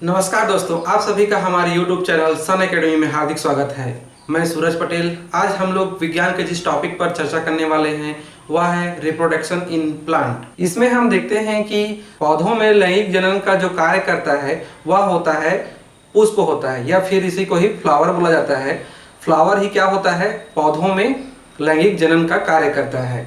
नमस्कार दोस्तों, आप सभी का हमारे YouTube चैनल सन एकेडमी में हार्दिक स्वागत है। मैं सूरज पटेल। आज हम लोग विज्ञान के जिस टॉपिक पर चर्चा करने वाले हैं वह है रिप्रोडक्शन इन प्लांट। इसमें हम देखते हैं कि पौधों में लैंगिक जनन का जो कार्य करता है वह होता है पुष्प होता है, या फिर इसी को ही फ्लावर बोला जाता है। फ्लावर ही क्या होता है, पौधों में लैंगिक जनन का कार्य करता है।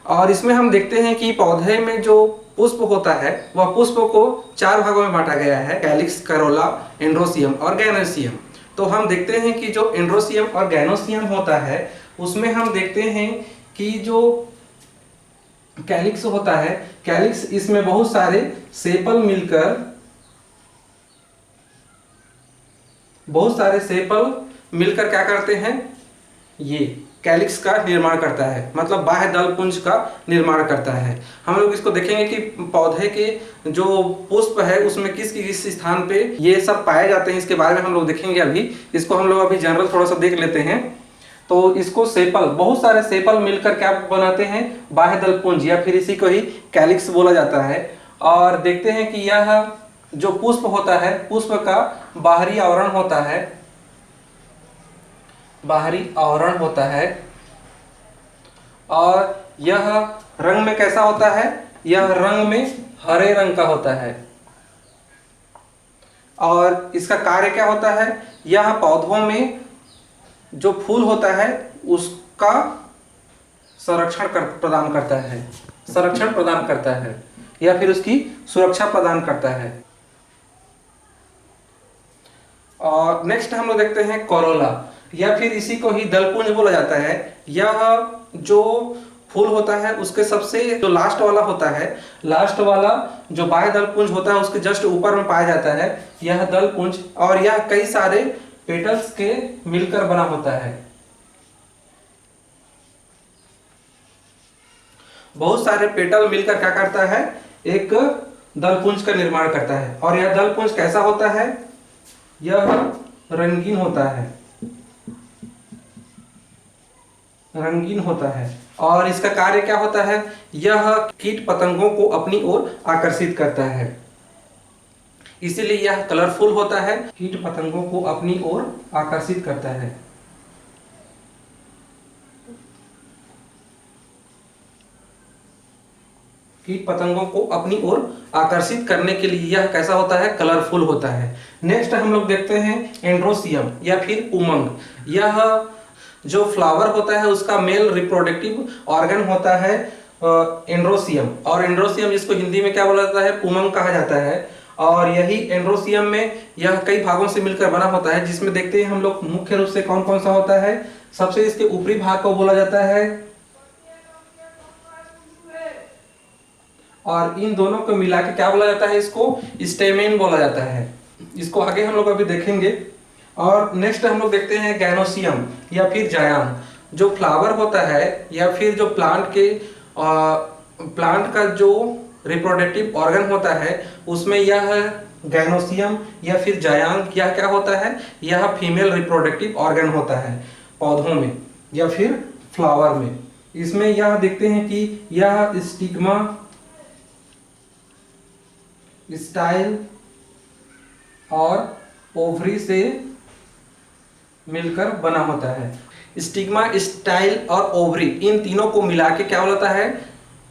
और इसमें हम देखते हैं कि पौधे में जो पुष्प होता है वह पुष्प को 4 भागों में बांटा गया है, कैलिक्स, करोला, एंड्रोसियम और गैनोसियम। तो हम देखते हैं कि जो एंड्रोसियम और गैनोसियम होता है उसमें हम देखते हैं कि जो कैलिक्स होता है, कैलिक्स इसमें बहुत सारे सेपल मिलकर क्या करते हैं, ये कैलिक्स का निर्माण करता है, मतलब बाह्य दल पुंज का निर्माण करता है। हम लोग इसको देखेंगे कि पौधे के जो पुष्प है उसमें किस किस स्थान पे ये सब पाए जाते हैं, इसके बारे में हम लोग देखेंगे। अभी इसको हम लोग अभी जनरल थोड़ा सा देख लेते हैं। तो इसको सेपल, बहुत सारे सेपल मिलकर क्या बनाते हैं, बाह्य दल पुंज, या फिर इसी को ही कैलिक्स बोला जाता है। और देखते हैं कि यह जो पुष्प होता है, पुष्प का बाहरी आवरण होता है, और यह रंग में कैसा होता है, यह रंग में हरे रंग का होता है। और इसका कार्य क्या होता है, यह पौधों में जो फूल होता है उसका संरक्षण प्रदान करता है, या फिर उसकी सुरक्षा प्रदान करता है। और नेक्स्ट हम लोग देखते हैं कोरोला, या फिर इसी को ही दलपुंज बोला जाता है। यह जो फूल होता है उसके सबसे जो लास्ट वाला होता है, लास्ट वाला जो बाह्य दलपुंज होता है उसके जस्ट ऊपर में पाया जाता है यह दलपुंज। और यह कई सारे पेटल्स के मिलकर बना होता है, बहुत सारे पेटल मिलकर क्या करता है, एक दलपुंज का निर्माण करता है। और यह दलपुंज कैसा होता है, यह रंगीन होता है। और इसका कार्य क्या होता है, यह कीट पतंगों को अपनी ओर आकर्षित करता है, इसीलिए यह कलरफुल होता है, कीट पतंगों को अपनी ओर आकर्षित करता है। कीट पतंगों को अपनी ओर आकर्षित करने के लिए यह कैसा होता है, कलरफुल होता है। नेक्स्ट हम लोग देखते हैं एंड्रोसियम या फिर उमंग। यह जो फ्लावर होता है उसका मेल रिप्रोडक्टिव ऑर्गन होता है एंड्रोसियम। और एंड्रोसियम इसको हिंदी में क्या बोला जाता है, उमंग कहा जाता है। और यही एंड्रोसियम में यह कई भागों से मिलकर बना होता है, जिसमें देखते हैं हम लोग मुख्य रूप से कौन कौन सा होता है। सबसे इसके ऊपरी भाग को बोला जाता है, और इन दोनों को मिला के क्या बोला जाता है, इसको स्टेमेन बोला जाता है। इसको आगे हम लोग अभी देखेंगे। और नेक्स्ट हम लोग देखते हैं गैनोसियम या फिर जायांग। जो फ्लावर होता है या फिर जो प्लांट का जो रिप्रोडक्टिव ऑर्गन होता है उसमें यह गैनोसियम या फिर जायांग यह क्या होता है, यह फीमेल रिप्रोडक्टिव ऑर्गन होता है पौधों में या फिर फ्लावर में। इसमें यह देखते हैं कि यह स्टिग्मा, स्टाइल और ओवरी से मिलकर बना होता है। स्टिग्मा, स्टाइल और ओवरी, इन तीनों को मिला के क्या बोलता है,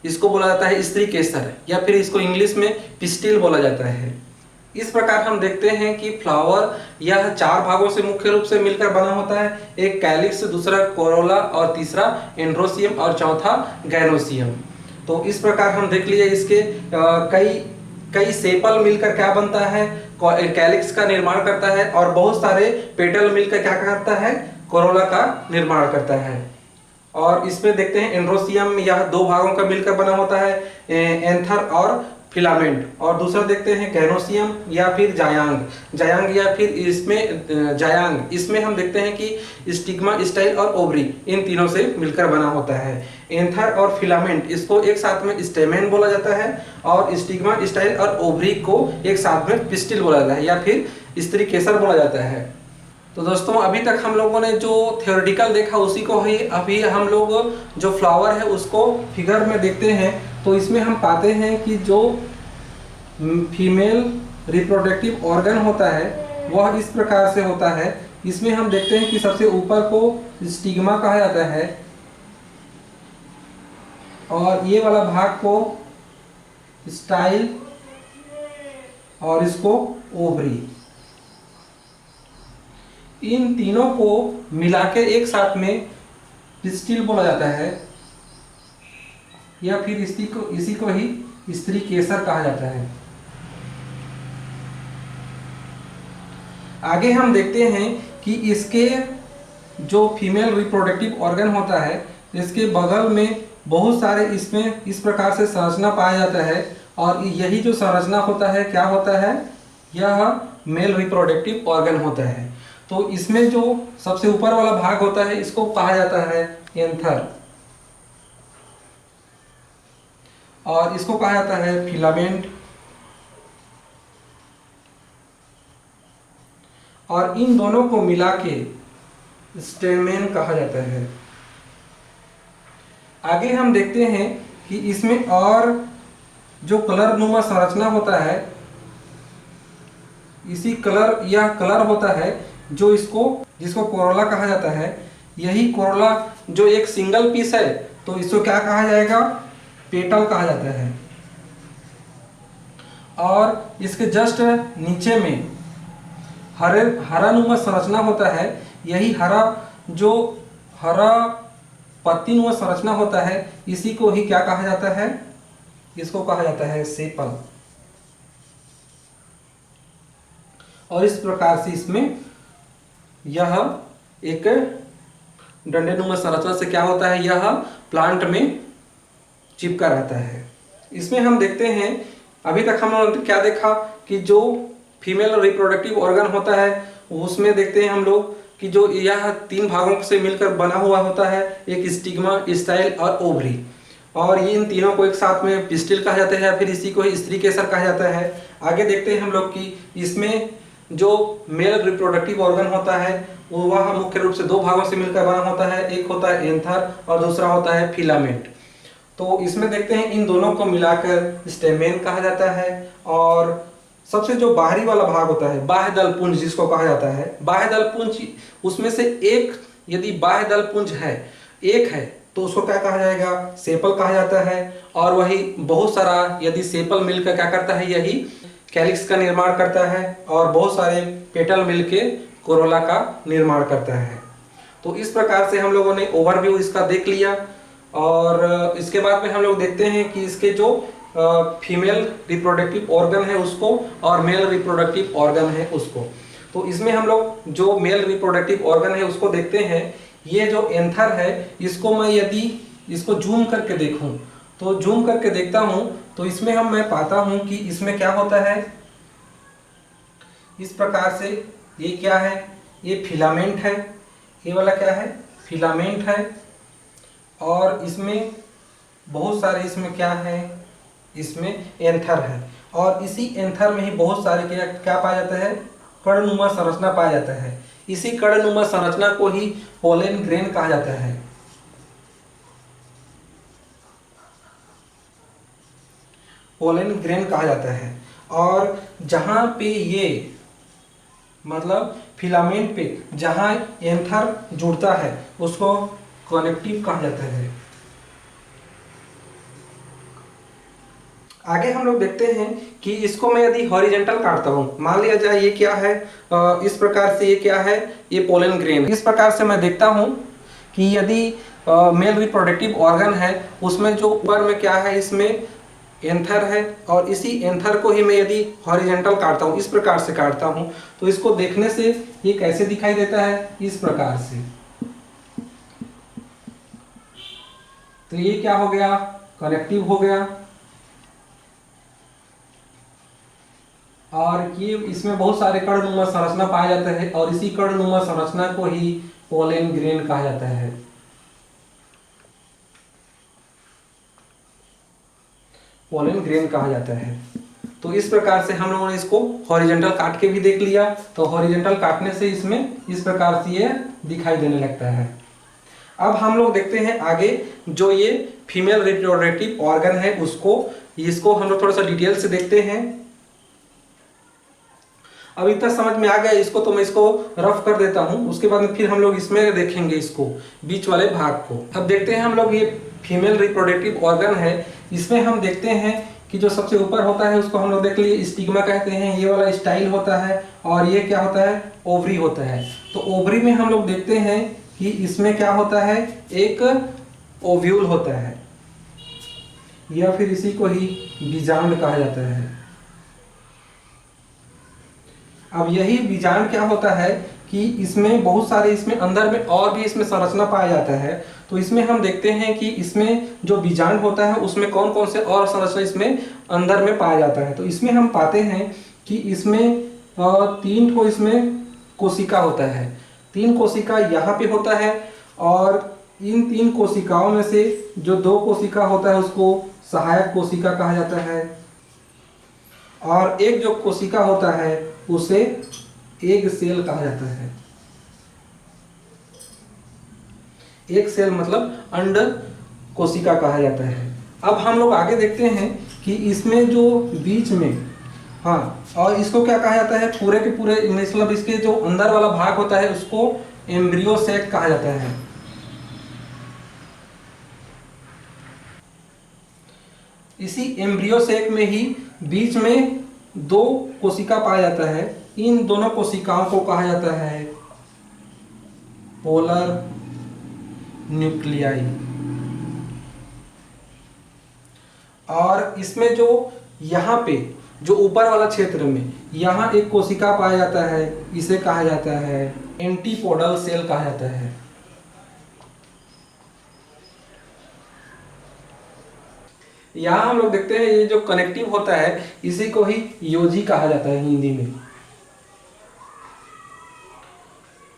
इसको बोला जाता है स्त्री केसर, या फिर इसको इंग्लिश में पिस्टिल बोला जाता है। इस प्रकार हम देखते हैं कि फ्लावर यह 4 भागों से मुख्य रूप से मिलकर बना होता है, एक कैलिक्स, दूसरा कोरोला और तीसरा एंड्रोसियम और चौथा गैनोसियम। तो इस प्रकार हम देख लीजिए इसके कई सेपल मिलकर क्या बनता है, कैलिक्स का निर्माण करता है, और बहुत सारे पेटल मिलकर क्या करता है, कोरोला का निर्माण करता है। और इसमें देखते हैं एंड्रोसियम, यह 2 भागों का मिलकर बना होता है, एंथर और फिलामेंट। और दूसरा देखते हैं गैनोसियम या फिर जायांग या फिर इसमें हम देखते हैं कि स्टिग्मा, स्टाइल और ओवरी इन तीनों से मिलकर बना होता है। एंथर और फिलामेंट इसको एक साथ में स्टेमेन बोला जाता है, और स्टिग्मा, स्टाइल और ओवरी को एक साथ में पिस्टिल बोला जाता है या फिर स्त्री केसर बोला जाता है। तो दोस्तों अभी तक हम लोगों ने जो थ्योरेटिकल देखा उसी को ही अभी हम लोग जो फ्लावर है उसको फिगर में देखते हैं। तो इसमें हम पाते हैं कि जो फीमेल रिप्रोडक्टिव ऑर्गन होता है वह इस प्रकार से होता है। इसमें हम देखते हैं कि सबसे ऊपर को स्टिग्मा कहा जाता है और ये वाला भाग को स्टाइल और इसको ओवरी। इन तीनों को मिला के एक साथ में पिस्टिल बोला जाता है या फिर इसी को ही स्त्री केसर कहा जाता है। आगे हम देखते हैं कि इसके जो फीमेल रिप्रोडक्टिव ऑर्गन होता है इसके बगल में बहुत सारे इसमें इस प्रकार से संरचना पाया जाता है और यही जो संरचना होता है क्या होता है, यह मेल रिप्रोडक्टिव ऑर्गन होता है। तो इसमें जो सबसे ऊपर वाला भाग होता है इसको कहा जाता है एंथर और इसको कहा जाता है फिलामेंट और इन दोनों को मिला के स्टेमेन कहा जाता है। आगे हम देखते हैं कि इसमें और जो कलर नुमा संरचना होता है इसी कलर यह कलर होता है जो जिसको कोरोला कहा जाता है। यही कोरोला जो एक सिंगल पीस है तो इसको क्या कहा जाएगा, पेटल कहा जाता है। और इसके जस्ट नीचे में हरा नुमा संरचना होता है। यही हरा पत्ती नुमा संरचना होता है, इसी को ही क्या कहा जाता है, इसको कहा जाता है सेपल। और इस प्रकार से इसमें यह एक डंडे नुमा संरचना से क्या होता है, यह प्लांट में चिपका रहता है। इसमें हम देखते हैं अभी तक हम लोगों ने क्या देखा कि जो फीमेल रिप्रोडक्टिव ऑर्गन होता है उसमें देखते हैं हम लोग कि जो यह तीन भागों से मिलकर बना हुआ होता है, एक स्टिग्मा, स्टाइल और ओवरी। और ये इन तीनों को एक साथ में पिस्टिल कहा जाता है या फिर इसी को ही स्त्री केसर कहा जाता है। आगे देखते हैं हम लोग कि इसमें जो मेल रिप्रोडक्टिव ऑर्गन होता है वह मुख्य रूप से दो भागों से मिलकर बना होता है, एक होता है एंथर और दूसरा होता है फिलामेंट। तो इसमें देखते हैं इन दोनों को मिलाकर स्टेमेन कहा जाता है। और सबसे जो बाहरी वाला भाग होता है बाह्य दल पुंज जिसको कहा जाता है, बाह्य दल पुंज उसमें से एक यदि बाह्य दल पुंज है एक है तो उसको क्या कहा जाएगा, सेपल कहा जाता है। और वही बहुत सारा यदि सेपल मिलकर क्या करता है, यही कैलिक्स का निर्माण करता है और बहुत सारे पेटल मिलके कोरोला का निर्माण करता है। तो इस प्रकार से हम लोगों ने ओवरव्यू इसका देख लिया। और इसके बाद में हम लोग देखते हैं कि इसके जो फीमेल रिप्रोडक्टिव ऑर्गन है उसको और मेल रिप्रोडक्टिव ऑर्गन है उसको। तो इसमें हम लोग जो मेल रिप्रोडक्टिव ऑर्गन है उसको देखते हैं। ये जो एंथर है इसको मैं यदि इसको जूम करके देखूं तो जूम करके देखता हूं तो इसमें मैं पाता हूं कि इसमें क्या होता है, इस प्रकार से ये क्या है, ये फिलामेंट है। ये वाला क्या है, फिलामेंट है। और इसमें बहुत सारे इसमें क्या है, इसमें एंथर है। और इसी एंथर में ही बहुत सारे क्या पाया जाता है, कड़नुमा संरचना पाया जाता है। इसी कड़नुमा संरचना को ही पोलन ग्रेन कहा जाता है। पोलन ग्रेन कहा जाता है। और जहां पे ये मतलब फिलामेंट पे जहां एंथर जुड़ता है उसको कनेक्टिव कहा जाता है। आगे हम लोग देखते हैं कि इसको मैं यदि हॉरिजेंटल काटता हूँ, मान लिया जाए ये क्या है, इस प्रकार से ये क्या है, ये पोलन ग्रेन। इस प्रकार से मैं देखता हूँ कि यदि मेल रिप्रोडक्टिव ऑर्गन है उसमें जो ऊपर में क्या है, इसमें एंथर है। और इसी एंथर को ही मैं यदि हॉरिजेंटल काटता हूँ, इस प्रकार से काटता हूँ, तो इसको देखने से ये कैसे दिखाई देता है, इस प्रकार से। तो ये क्या हो गया, कनेक्टिव हो गया। और ये इसमें बहुत सारे कड़नुमा संरचना पाया जाता है और इसी कड़नुमा संरचना को ही पोलन ग्रेन कहा जाता है। पोलन ग्रेन कहा जाता है। तो इस प्रकार से हम लोगों ने इसको हॉरिजेंटल काट के भी देख लिया। तो हॉरिजेंटल काटने से इसमें इस प्रकार से ये दिखाई देने लगता है। अब हम लोग देखते हैं आगे जो ये फीमेल रिप्रोडक्टिव ऑर्गन है इसको हम लोग थोड़ा सा डिटेल से देखते हैं। अब इतना समझ में आ गया इसको, तो मैं इसको रफ कर देता हूँ, उसके बाद में फिर हम लोग इसमें देखेंगे इसको बीच वाले भाग को। अब देखते हैं हम लोग, ये फीमेल रिप्रोडक्टिव ऑर्गन है, इसमें हम देखते हैं कि जो सबसे ऊपर होता है उसको हम लोग देख लिए स्टिग्मा कहते हैं, ये वाला स्टाइल होता है, और ये क्या होता है, ओवरी होता है। तो ओवरी में हम लोग देखते हैं कि इसमें क्या होता है, एक ओव्यूल होता है, या फिर इसी को ही बीजांड कहा जाता है। अब यही बीजांड क्या होता है कि इसमें बहुत सारे, इसमें अंदर में और भी इसमें संरचना पाया जाता है। तो इसमें हम देखते हैं कि इसमें जो बीजांड होता है उसमें कौन कौन से और संरचना इसमें अंदर में पाया जाता है। तो इसमें हम पाते हैं कि इसमें 3 ठो इसमें कोशिका होता है, 3 कोशिका यहाँ पे होता है, और इन 3 कोशिकाओं में से जो 2 कोशिका होता है उसको सहायक कोशिका कहा जाता है, और एक जो कोशिका होता है उसे एग सेल कहा जाता है। एक सेल मतलब अंड कोशिका कहा जाता है। अब हम लोग आगे देखते हैं कि इसमें जो बीच में, हाँ, और इसको क्या कहा जाता है, पूरे के पूरे मतलब इसके जो अंदर वाला भाग होता है उसको एम्ब्रियो सैक कहा जाता है। इसी एम्ब्रियो सैक में ही बीच में 2 कोशिका पाया जाता है, इन दोनों कोशिकाओं को कहा जाता है पोलर न्यूक्लियाई। और इसमें जो यहाँ पे जो ऊपर वाला क्षेत्र में यहाँ एक कोशिका पाया जाता है, इसे कहा जाता है एंटीपोडल सेल कहा जाता है। यहाँ हम लोग देखते हैं ये जो कनेक्टिव होता है इसी को ही योजी कहा जाता है हिंदी में।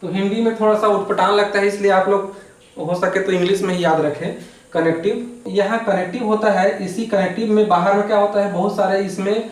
तो हिंदी में थोड़ा सा उटपटांग लगता है, इसलिए आप लोग हो सके तो इंग्लिश में ही याद रखें कनेक्टिव। यहाँ कनेक्टिव होता है, इसी कनेक्टिव में बाहर में क्या होता है, बहुत सारे इसमें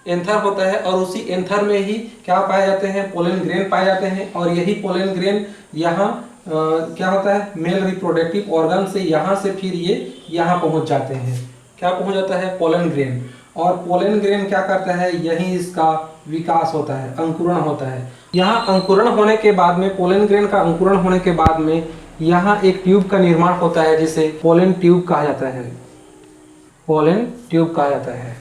एंथर होता है, और उसी एंथर में ही क्या पाए जाते हैं, पोलन ग्रेन पाए जाते हैं। और यही पोलन ग्रेन यहाँ क्या होता है, मेल रिप्रोडक्टिव ऑर्गन से यहाँ से फिर ये यहाँ पहुँच जाते हैं। क्या पहुँच जाता है, पोलन ग्रेन। और पोलन ग्रेन क्या करता है, यही इसका विकास होता है, अंकुरण होता है। यहाँ अंकुरण होने के बाद में, पोलन ग्रेन का अंकुरण होने के बाद में यहाँ एक ट्यूब का निर्माण होता है जिसे पोलन ट्यूब कहा जाता है, पोलन ट्यूब कहा जाता है।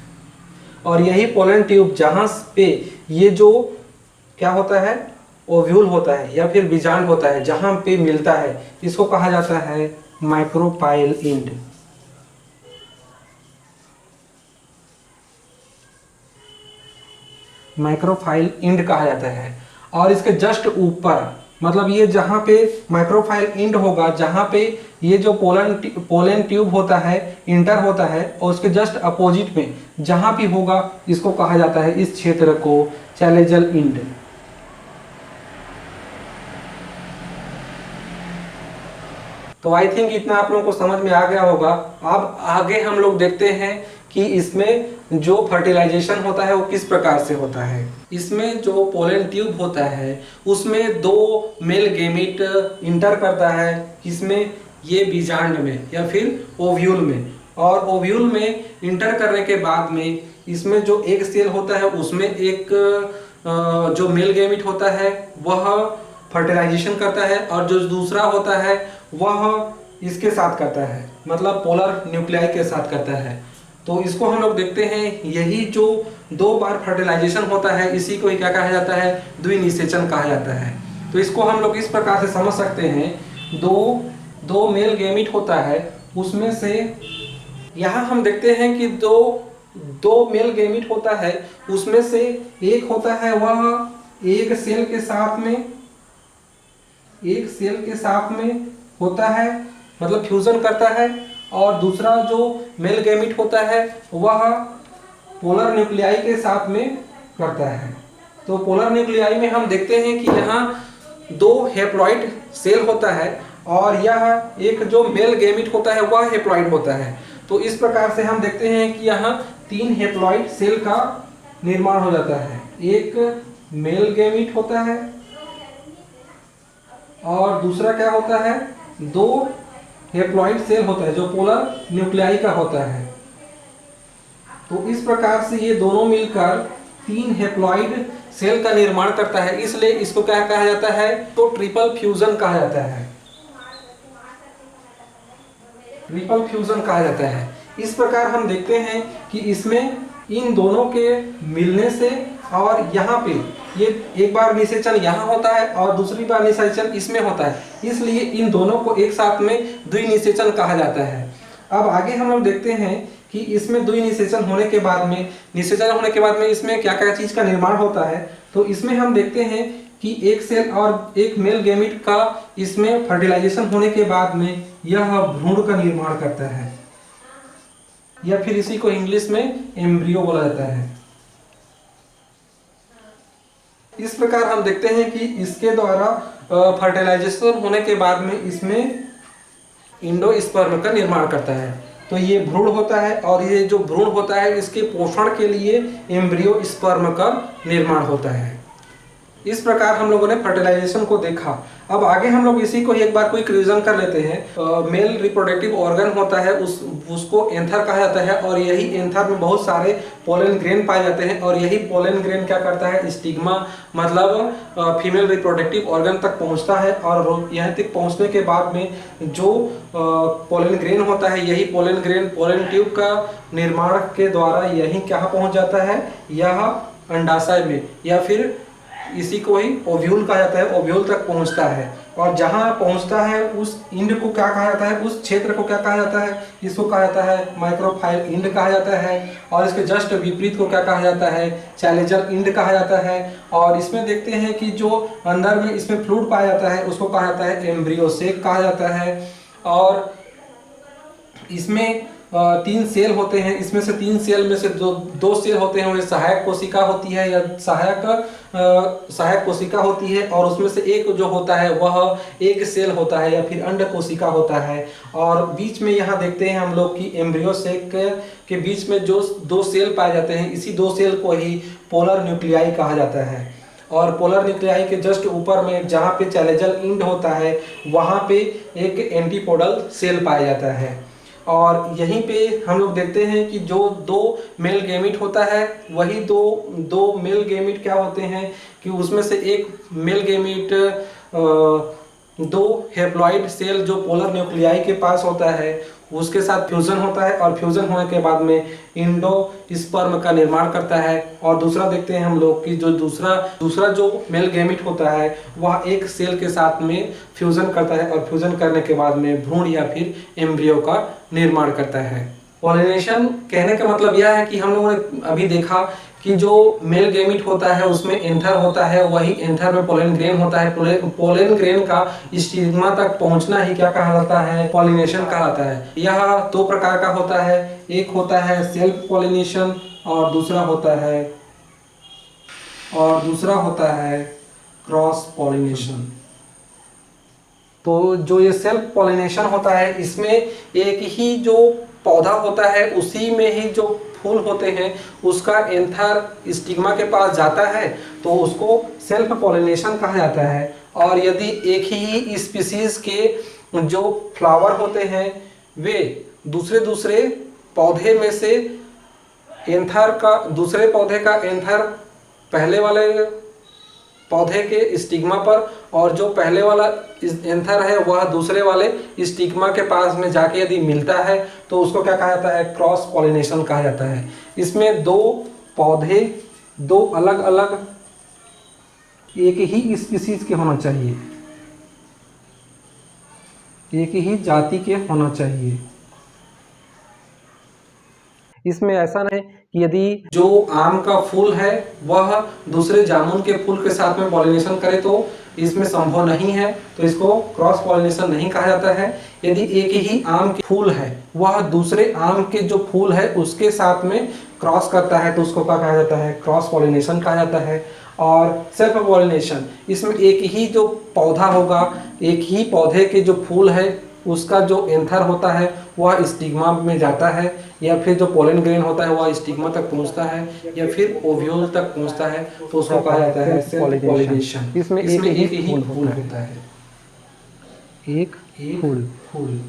और यही पोलन ट्यूब जहाँ पे ये जो क्या होता है, ओव्यूल होता है या फिर बीजांड होता है, जहाँ पे मिलता है, इसको कहा जाता है माइक्रोपाइल इंड। माइक्रोफाइल इंड कहा जाता है। और इसके जस्ट ऊपर, मतलब ये जहाँ पे माइक्रोफाइल इंड होगा, जहाँ पे ये जो पोलन ट्यूब होता है इंटर होता है, और उसके जस्ट अपोजिट में जहाँ भी होगा इसको कहा जाता है, इस क्षेत्र को चैलेंजल इंड। तो आई थिंक इतना आप लोगों को समझ में आ गया होगा। अब आगे हम लोग देखते हैं कि इसमें जो फर्टिलाइजेशन होता है वो किस प्रकार से होता है। इसमें जो पोलन ट्यूब होता है उसमें 2 मेल गेमीट इंटर करता है, किसमें, ये बीजांड में या फिर ओव्यूल में। और ओव्यूल में इंटर करने के बाद में इसमें जो एक सेल होता है उसमें एक जो मेल गेमीट होता है वह फर्टिलाइजेशन करता है, और जो दूसरा होता है वह इसके साथ करता है, मतलब पोलर न्यूक्लियाई के साथ करता है। तो इसको हम लोग देखते हैं, यही जो 2 बार फर्टिलाइजेशन होता है इसी को ही क्या कहा जाता है, द्विनिषेचन कहा जाता है। तो इसको हम लोग इस प्रकार से समझ सकते हैं, दो मेल गेमीट होता है, उसमें से यहाँ हम देखते हैं कि दो मेल गेमीट होता है, उसमें से एक होता है वह एक सेल के साथ में होता है, मतलब फ्यूजन करता है। और दूसरा जो मेल गेमीट होता है वह पोलर न्यूक्लियाई के साथ में करता है। तो पोलर न्यूक्लियाई में हम देखते हैं कि यहाँ 2 हेप्लॉइड सेल होता है, और यह एक जो मेल गेमीट होता है वह हेप्लॉइड होता है। तो इस प्रकार से हम देखते हैं कि यहाँ 3 हेप्लॉइड सेल का निर्माण हो जाता है। एक मेल गेमीट होता है, और दूसरा क्या होता है, 2 हेप्लॉइड सेल होता है जो पोलर न्यूक्लियाई का होता है। तो इस प्रकार से ये दोनों मिलकर 3 हेप्लॉइड सेल का निर्माण करता है, इसलिए इसको क्या कहा जाता है, तो ट्रिपल फ्यूजन कहा जाता है, ट्रिपल फ्यूजन कहा जाता है। इस प्रकार हम देखते हैं कि इसमें इन दोनों के मिलने से, और यहाँ पे ये एक बार निषेचन यहाँ होता है और दूसरी बार निषेचन इसमें होता है, इसलिए इन दोनों को एक साथ में द्विनिषेचन कहा जाता है। अब आगे हम लोग देखते हैं कि इसमें द्विनिषेचन होने के बाद में, निषेचन होने के बाद में इसमें क्या क्या चीज का निर्माण होता है। तो इसमें हम देखते हैं कि एक सेल और एक मेल गैमीट का इसमें फर्टिलाइजेशन होने के बाद में यह भ्रूण का निर्माण करता है, या फिर इसी को इंग्लिश में एम्ब्रियो बोला जाता है। इस प्रकार हम देखते हैं कि इसके द्वारा फर्टिलाइजेशन होने के बाद में इसमें इंडोस्पर्म का निर्माण करता है। तो ये भ्रूण होता है, और ये जो भ्रूण होता है इसके पोषण के लिए एम्ब्रियो स्पर्म का निर्माण होता है। इस प्रकार हम लोगों ने फर्टिलाइजेशन को देखा। अब आगे हम लोग इसी को एक बार कोई रिवीजन कर लेते हैं। मेल रिप्रोडक्टिव ऑर्गन होता है, उसको एंथर कहा जाता है, और यही एंथर में बहुत सारे पोलन ग्रेन पाए जाते हैं, और यही पोलन ग्रेन क्या करता है, स्टिग्मा मतलब फीमेल रिप्रोडक्टिव ऑर्गन तक पहुंचता है, और यहाँ तक पहुंचने के बाद में जो पोलन ग्रेन होता है, यही पोलन ग्रेन पोलन ट्यूब का निर्माण के द्वारा यही क्या पहुंच जाता है, यह अंडाशय में, या फिर इसी को ही ओव्यूल कहा जाता है, ओव्यूल तक पहुंचता है। और जहां पहुंचता है उस इंड को क्या कहा जाता है, उस क्षेत्र को क्या कहा जाता है, इसको कहा जाता है माइक्रोफाइल इंड कहा जाता है। और इसके जस्ट विपरीत को क्या कहा जाता है, चैलेंजर इंड कहा जाता है। और इसमें देखते हैं कि जो अंदर में इसमें फ्लूइड पाया जाता है उसको कहा जाता है एम्ब्रियो सेक कहा जाता है। और इसमें 3 सेल होते हैं, इसमें से 3 सेल में से दो सेल होते हैं, वो सहायक कोशिका होती है या सहायक कोशिका होती है, और उसमें से एक जो होता है वह एक सेल होता है या फिर अंड कोशिका होता है। और बीच में यहाँ देखते हैं हम लोग कि एम्ब्रियो सेक के बीच में जो 2 सेल पाए जाते हैं, इसी 2 सेल को ही पोलर न्यूक्लियाई कहा जाता है। और पोलर न्यूक्लियाई के जस्ट ऊपर में जहाँ पे चैलेंजर इंड होता है वहाँ पे एक एंटीपोडल सेल पाया जाता है। और यहीं पे हम लोग देखते हैं कि जो 2 मेल गैमीट होता है, वही दो मेल गैमीट क्या होते हैं कि उसमें से एक मेल गैमीट 2 हैप्लॉइड सेल जो पोलर न्यूक्लियाई के पास होता है उसके साथ फ्यूजन होता है, और फ्यूजन होने के बाद में इंडोस्पर्म का निर्माण करता है। और दूसरा देखते हैं हम लोग कि जो दूसरा जो मेल गैमीट होता है वह एक सेल के साथ में फ्यूजन करता है, और फ्यूजन करने के बाद में भ्रूण या फिर एम्ब्रियो का निर्माण करता है। पॉलिनेशन कहने का मतलब यह है कि हम लोगों ने अभी देखा कि जो मेल गैमीट होता है उसमें एंथर होता है, वही एंथर में पोलन ग्रेन होता है। पोलन ग्रेन का स्टिग्मा तक पहुंचना ही क्या कहा जाता है, पॉलिनेशन कहलाता है। यह 2 प्रकार का होता है, एक होता है सेल्फ पॉलिनेशन और दूसरा होता है क्रॉस पॉलिनेशन। तो जो ये सेल्फ पॉलिनेशन होता है इसमें एक ही जो पौधा होता है उसी में ही जो फूल होते हैं उसका एंथर स्टिग्मा के पास जाता है, तो उसको सेल्फ पॉलिनेशन कहा जाता है। और यदि एक ही स्पीसीज के जो फ्लावर होते हैं वे दूसरे पौधे में से दूसरे पौधे का एंथर पहले वाले पौधे के स्टिग्मा पर, और जो पहले वाला एंथर है वह दूसरे वाले स्टिग्मा के पास में जाके यदि मिलता है तो उसको क्या कहा जाता है, क्रॉस पॉलिनेशन कहा जाता है। इसमें 2 पौधे 2 अलग अलग एक ही स्पीसीज के होना चाहिए, एक ही जाति के होना चाहिए। इसमें ऐसा नहीं कि यदि जो आम का फूल है वह दूसरे जामुन के फूल के साथ में पॉलिनेशन करे तो इसमें संभव नहीं है, तो इसको क्रॉस पॉलिनेशन नहीं कहा जाता है। यदि एक ही आम के फूल है वह दूसरे आम के जो फूल है उसके साथ में क्रॉस करता है तो उसको क्या कहा जाता है, क्रॉस पॉलिनेशन कहा जाता है। और सेल्फ पॉलिनेशन, इसमें एक ही जो पौधा होगा, एक ही पौधे के जो फूल है उसका जो एंथर होता है वह स्टिग्मा में जाता है, या फिर जो पोलन ग्रेन होता है वह स्टिग्मा तक पहुंचता है, या फिर ओव्यूल तक पहुंचता है, तो उसको कहा जाता है सेल्फ पॉलिनेशन। इसमें एक ही फूल होता है, एक फूल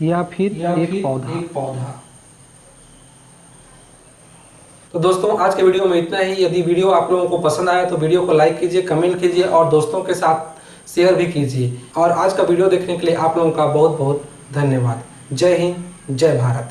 या फिर एक पौधा। तो दोस्तों आज के वीडियो में इतना ही। यदि वीडियो आप लोगों को पसंद आया तो वीडियो को लाइक कीजिए, कमेंट कीजिए और दोस्तों के साथ शेयर भी कीजिए। और आज का वीडियो देखने के लिए आप लोगों का बहुत बहुत धन्यवाद। जय हिंद, जय भारत।